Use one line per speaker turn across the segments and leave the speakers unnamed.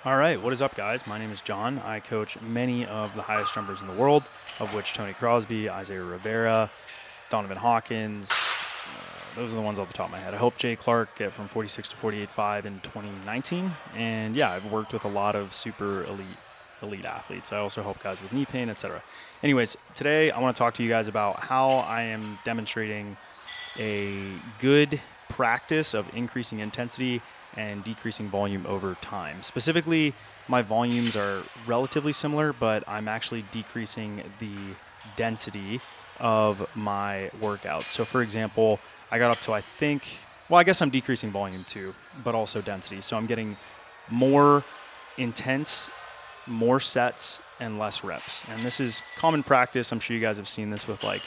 All right, what is up, guys? My name is John. I coach many of the highest jumpers in the world, of which Tony Crosby, Isaiah Rivera, Donovan Hawkins, those are the ones off the top of my head. I helped Jay Clark get from 46 to 48.5 in 2019. And yeah, I've worked with a lot of super elite athletes. I also help guys with knee pain, etc. Anyways, today I want to talk to you guys about how I am demonstrating a good practice of increasing intensity and decreasing volume over time. Specifically, my volumes are relatively similar, but I'm actually decreasing the density of my workouts. So for example, I got up to, I guess I'm decreasing volume too, but also density. So I'm getting more intense, more sets, and less reps. And this is common practice. I'm sure you guys have seen this with like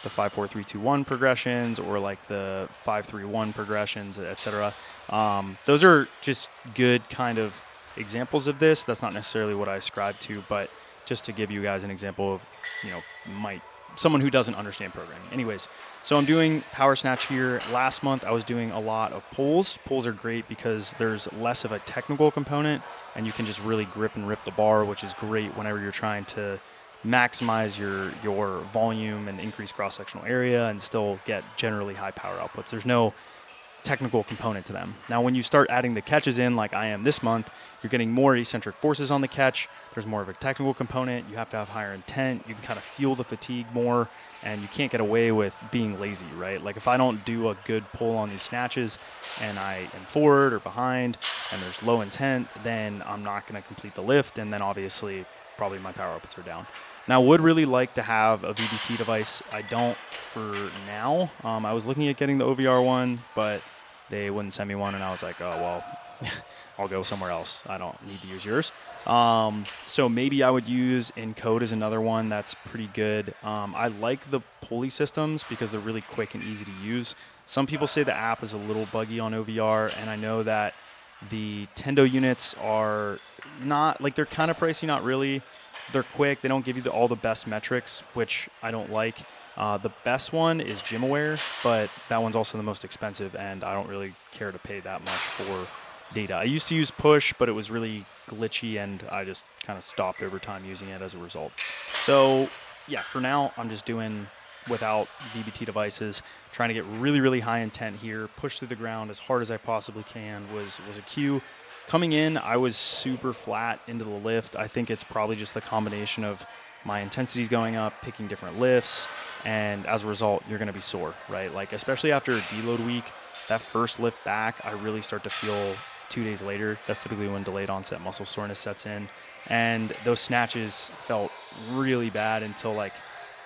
the 5-4-3-2-1 progressions or like the 5-3-1 progressions, etc. Those are just good kind of examples of this. That's not necessarily what I ascribe to, but just to give you guys an example of, someone who doesn't understand programming. Anyways, so I'm doing power snatch here. Last month, I was doing a lot of pulls. Pulls are great because there's less of a technical component and you can just really grip and rip the bar, which is great whenever you're trying to maximize your volume and increase cross-sectional area and still get generally high power outputs. There's no technical component to them. Now, when you start adding the catches in, like I am this month, you're getting more eccentric forces on the catch. There's more of a technical component. You have to have higher intent. You can kind of feel the fatigue more, and you can't get away with being lazy, right? Like if I don't do a good pull on these snatches and I am forward or behind and there's low intent, then I'm not going to complete the lift, and then obviously probably my power outputs are down. Now, I would really like to have a VBT device. I don't for now. I was looking at getting the OVR one, but they wouldn't send me one, and I was like, oh, well, I'll go somewhere else. I don't need to use yours. So maybe I would use Encode as another one that's pretty good. I like the pulley systems because they're really quick and easy to use. Some people say the app is a little buggy on OVR, and I know that the Tendo units are not, like they're kind of pricey, not really. They're quick. They don't give you all the best metrics, which I don't like. The best one is GymAware, but that one's also the most expensive, and I don't really care to pay that much for data. I used to use Push, but it was really glitchy, and I just kind of stopped over time using it as a result. So, yeah, for now, I'm just doing without VBT devices, trying to get really, really high intent here, push through the ground as hard as I possibly can was a cue. Coming in, I was super flat into the lift. I think it's probably just the combination of my intensities going up, picking different lifts, and as a result, you're going to be sore, right? Like, especially after a deload week, that first lift back, I really start to feel 2 days later. That's typically when delayed onset muscle soreness sets in. And those snatches felt really bad until like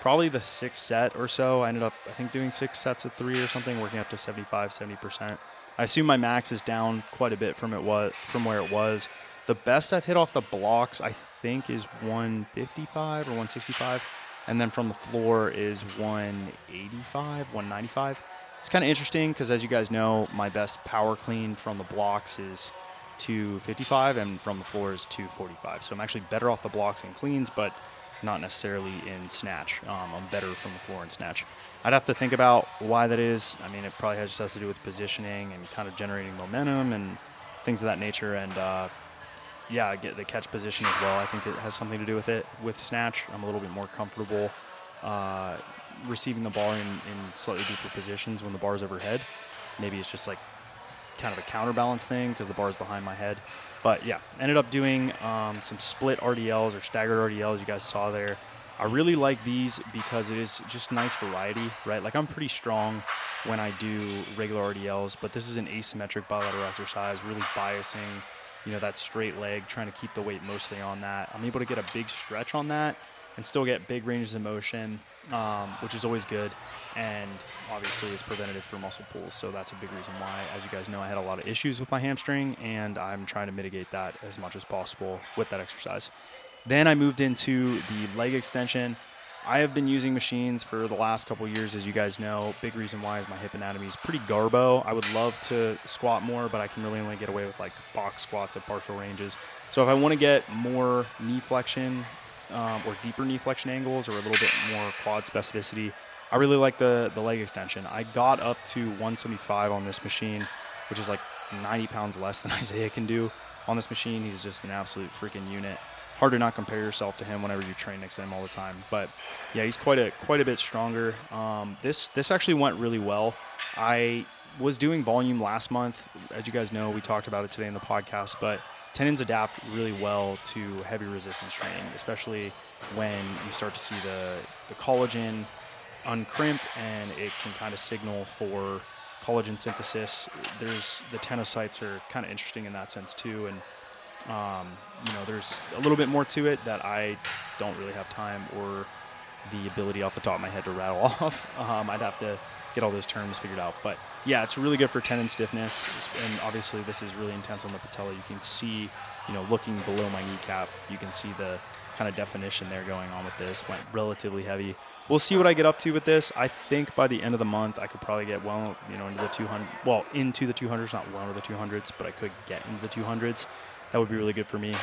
probably the sixth set or so. I ended up, I think, doing 6 sets of 3 or something, working up to 70%. I assume my max is down quite a bit from where it was. The best I've hit off the blocks, I think, is 155 or 165. And then from the floor is 185, 195. It's kind of interesting because, as you guys know, my best power clean from the blocks is 255 and from the floor is 245. So I'm actually better off the blocks and cleans, but not necessarily in snatch. I'm better from the floor in snatch. I'd have to think about why that is. I mean, it probably just has to do with positioning and kind of generating momentum and things of that nature. And I get the catch position as well. I think it has something to do with it. With snatch, I'm a little bit more comfortable receiving the bar in slightly deeper positions when the bar's overhead. Maybe it's just like kind of a counterbalance thing because the bar's behind my head. But yeah, ended up doing some split RDLs or staggered RDLs you guys saw there. I really like these because it is just nice variety, right? Like I'm pretty strong when I do regular RDLs, but this is an asymmetric bilateral exercise, really biasing, that straight leg, trying to keep the weight mostly on that. I'm able to get a big stretch on that and still get big ranges of motion, which is always good. And obviously it's preventative for muscle pulls, so that's a big reason why. As you guys know, I had a lot of issues with my hamstring, and I'm trying to mitigate that as much as possible with that exercise. Then I moved into the leg extension. I have been using machines for the last couple of years, as you guys know. Big reason why is my hip anatomy is pretty garbo. I would love to squat more, but I can really only get away with like box squats at partial ranges. So if I want to get more knee flexion or deeper knee flexion angles or a little bit more quad specificity, I really like the leg extension. I got up to 175 on this machine, which is like 90 pounds less than Isaiah can do. on this machine. He's just an absolute freaking unit. Hard to not compare yourself to him whenever you train next to him all the time. But yeah, he's quite a bit stronger. This actually went really well. I was doing volume last month. As you guys know, we talked about it today in the podcast, but tendons adapt really well to heavy resistance training, especially when you start to see the collagen uncrimp, and it can kind of signal for collagen synthesis. There's the tenocytes are kind of interesting in that sense too, and there's a little bit more to it that I don't really have time or the ability off the top of my head to rattle off. I'd have to get all those terms figured out. But yeah, it's really good for tendon stiffness. And obviously this is really intense on the patella. You can see, looking below my kneecap, you can see the kind of definition there going on with this. Went relatively heavy. We'll see what I get up to with this. I think by the end of the month, I could probably get into the 200, into the 200s, not well into the 200s, but I could get into the 200s. That would be really good for me.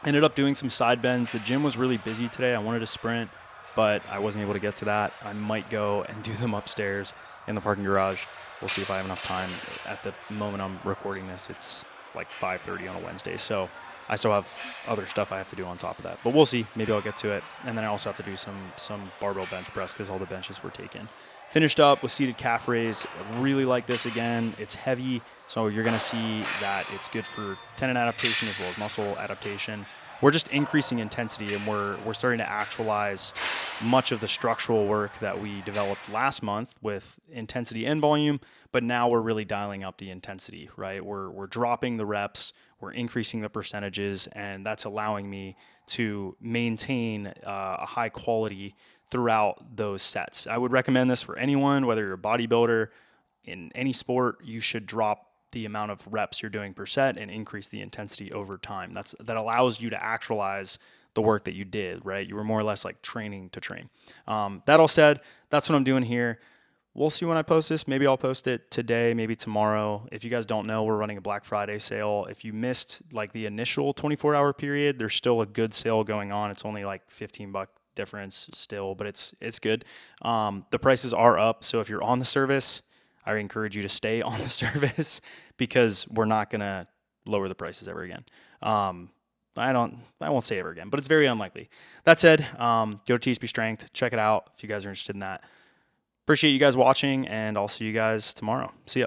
Ended up doing some side bends. The gym was really busy today. I wanted to sprint, but I wasn't able to get to that. I might go and do them upstairs in the parking garage. We'll see if I have enough time. At the moment I'm recording this, it's like 5:30 on a Wednesday, so I still have other stuff I have to do on top of that. But we'll see. Maybe I'll get to it. And then I also have to do some barbell bench press because all the benches were taken. Finished up with seated calf raise. I really like this again. It's heavy, so you're going to see that it's good for tendon adaptation as well as muscle adaptation. We're just increasing intensity, and we're starting to actualize much of the structural work that we developed last month with intensity and volume, but now we're really dialing up the intensity, right? We're dropping the reps, we're increasing the percentages, and that's allowing me to maintain a high quality throughout those sets. I would recommend this for anyone, whether you're a bodybuilder, in any sport. You should drop the amount of reps you're doing per set and increase the intensity over time. That allows you to actualize the work that you did, right? You were more or less like training to train. That all said, that's what I'm doing here. We'll see when I post this. Maybe I'll post it today, maybe tomorrow. If you guys don't know, we're running a Black Friday sale. If you missed like the initial 24-hour period, there's still a good sale going on. It's only like $15 difference still, but it's good. The prices are up, so if you're on the service, I encourage you to stay on the service because we're not going to lower the prices ever again. I won't say ever again, but it's very unlikely. That said, go to THPStrength, check it out if you guys are interested in that. Appreciate you guys watching, and I'll see you guys tomorrow. See ya.